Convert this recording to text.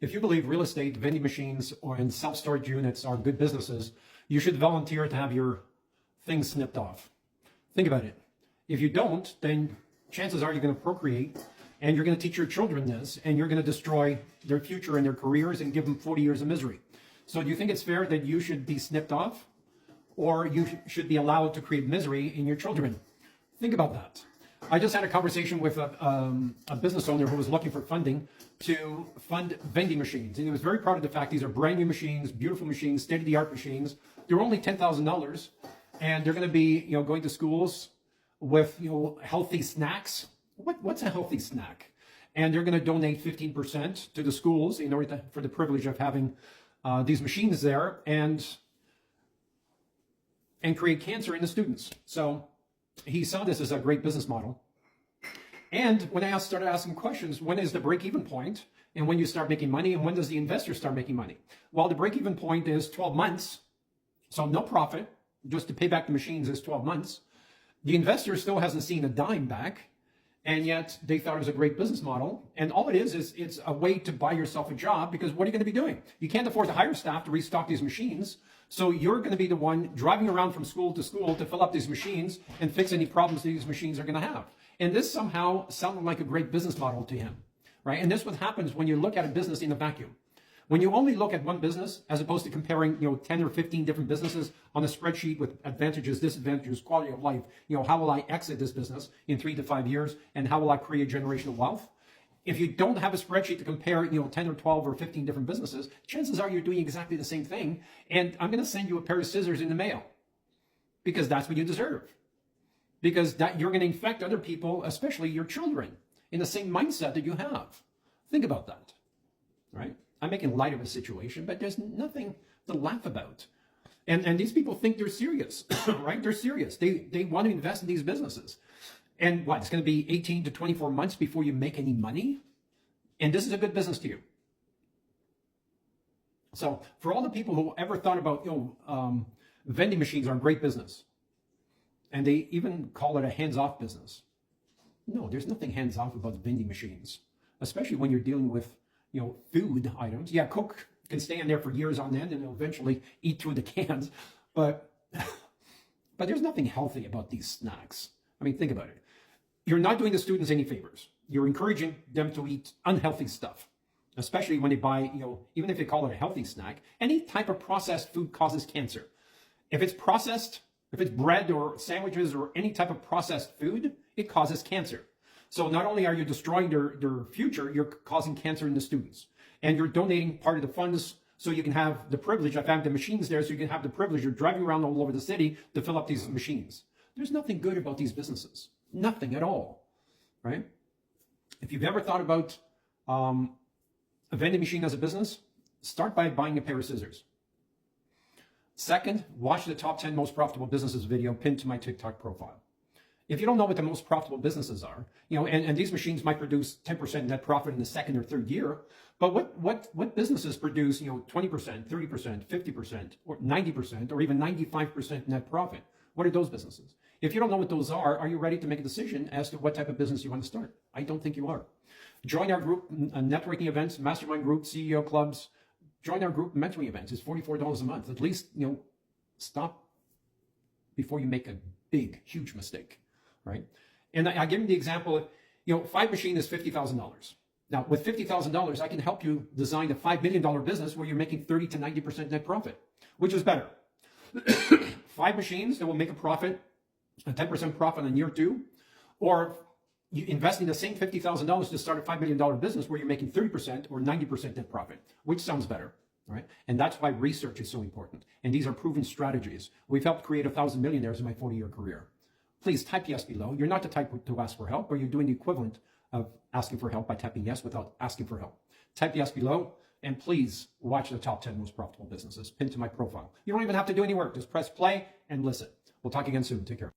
If you believe real estate, vending machines, and self-storage units are good businesses, you should volunteer to have your things snipped off. Think about it. If you don't, then chances are you're going to procreate and you're going to teach your children this and you're going to destroy their future and their careers and give them 40 years of misery. So do you think it's fair that you should be snipped off, or you should be allowed to create misery in your children? Think about that. I just had a conversation with a business owner who was looking for funding to fund vending machines. And he was very proud of the fact these are brand new machines, beautiful machines, state-of-the-art machines. They're only $10,000, and they're going to be, going to schools with, healthy snacks. What's a healthy snack? And they're going to donate 15% to the schools in order for the privilege of having these machines there and create cancer in the students. So he saw this as a great business model. And when I started asking questions, when is the break-even point? And when you start making money? And when does the investor start making money? Well, the break-even point is 12 months. So no profit, just to pay back the machines is 12 months. The investor still hasn't seen a dime back. And yet they thought it was a great business model. And all it is it's a way to buy yourself a job, because what are you going to be doing? You can't afford to hire staff to restock these machines. So you're going to be the one driving around from school to fill up these machines and fix any problems these machines are going to have. And this somehow sounded like a great business model to him, right? And this is what happens when you look at a business in a vacuum. When you only look at one business, as opposed to comparing, 10 or 15 different businesses on a spreadsheet with advantages, disadvantages, quality of life, how will I exit this business in 3 to 5 years, and how will I create generational wealth? If you don't have a spreadsheet to compare, 10 or 12 or 15 different businesses, chances are you're doing exactly the same thing. And I'm going to send you a pair of scissors in the mail, because that's what you deserve. Because you're going to infect other people, especially your children, in the same mindset that you have. Think about that, right? I'm making light of a situation, but there's nothing to laugh about. And these people think they're serious, right? They're serious. They want to invest in these businesses. And what, it's going to be 18 to 24 months before you make any money? And this is a good business to you. So for all the people who ever thought about, vending machines are a great business, and they even call it a hands-off business. No, there's nothing hands-off about vending machines, especially when you're dealing with, food items. Yeah, Coke can stand there for years on end and it'll eventually eat through the cans, but there's nothing healthy about these snacks. I mean, think about it. You're not doing the students any favors. You're encouraging them to eat unhealthy stuff, especially when they buy, even if they call it a healthy snack. Any type of processed food causes cancer. If it's processed, if it's bread or sandwiches or any type of processed food, it causes cancer. So not only are you destroying their future, you're causing cancer in the students. And you're donating part of the funds so you can have the privilege of having the machines there, so you can have the privilege of driving around all over the city to fill up these machines. There's nothing good about these businesses. Nothing at all, right? If you've ever thought about a vending machine as a business, start by buying a pair of scissors. Second, watch the top 10 most profitable businesses video pinned to my TikTok profile. If you don't know what the most profitable businesses are, and these machines might produce 10% net profit in the second or third year, but what businesses produce, 20%, 30%, 50%, or 90%, or even 95% net profit? What are those businesses? If you don't know what those are you ready to make a decision as to what type of business you want to start? I don't think you are. Join our group, networking events, mastermind group, CEO clubs. Join our group mentoring events. It's $44 a month. At least, stop before you make a big, huge mistake, right? And I give you the example, 5 machine is $50,000. Now, with $50,000, I can help you design a $5 million business where you're making 30 to 90% net profit. Which is better? 5 machines that will make a profit, a 10% profit in year 2, or you investing the same $50,000 to start a $5 million business where you're making 30% or 90% net profit. Which sounds better, right? And that's why research is so important. And these are proven strategies. We've helped create 1,000 millionaires in my 40-year career. Please type yes below. You're not the type to ask for help, or you're doing the equivalent of asking for help by typing yes without asking for help. Type yes below, and please watch the top 10 most profitable businesses pinned to my profile. You don't even have to do any work. Just press play and listen. We'll talk again soon. Take care.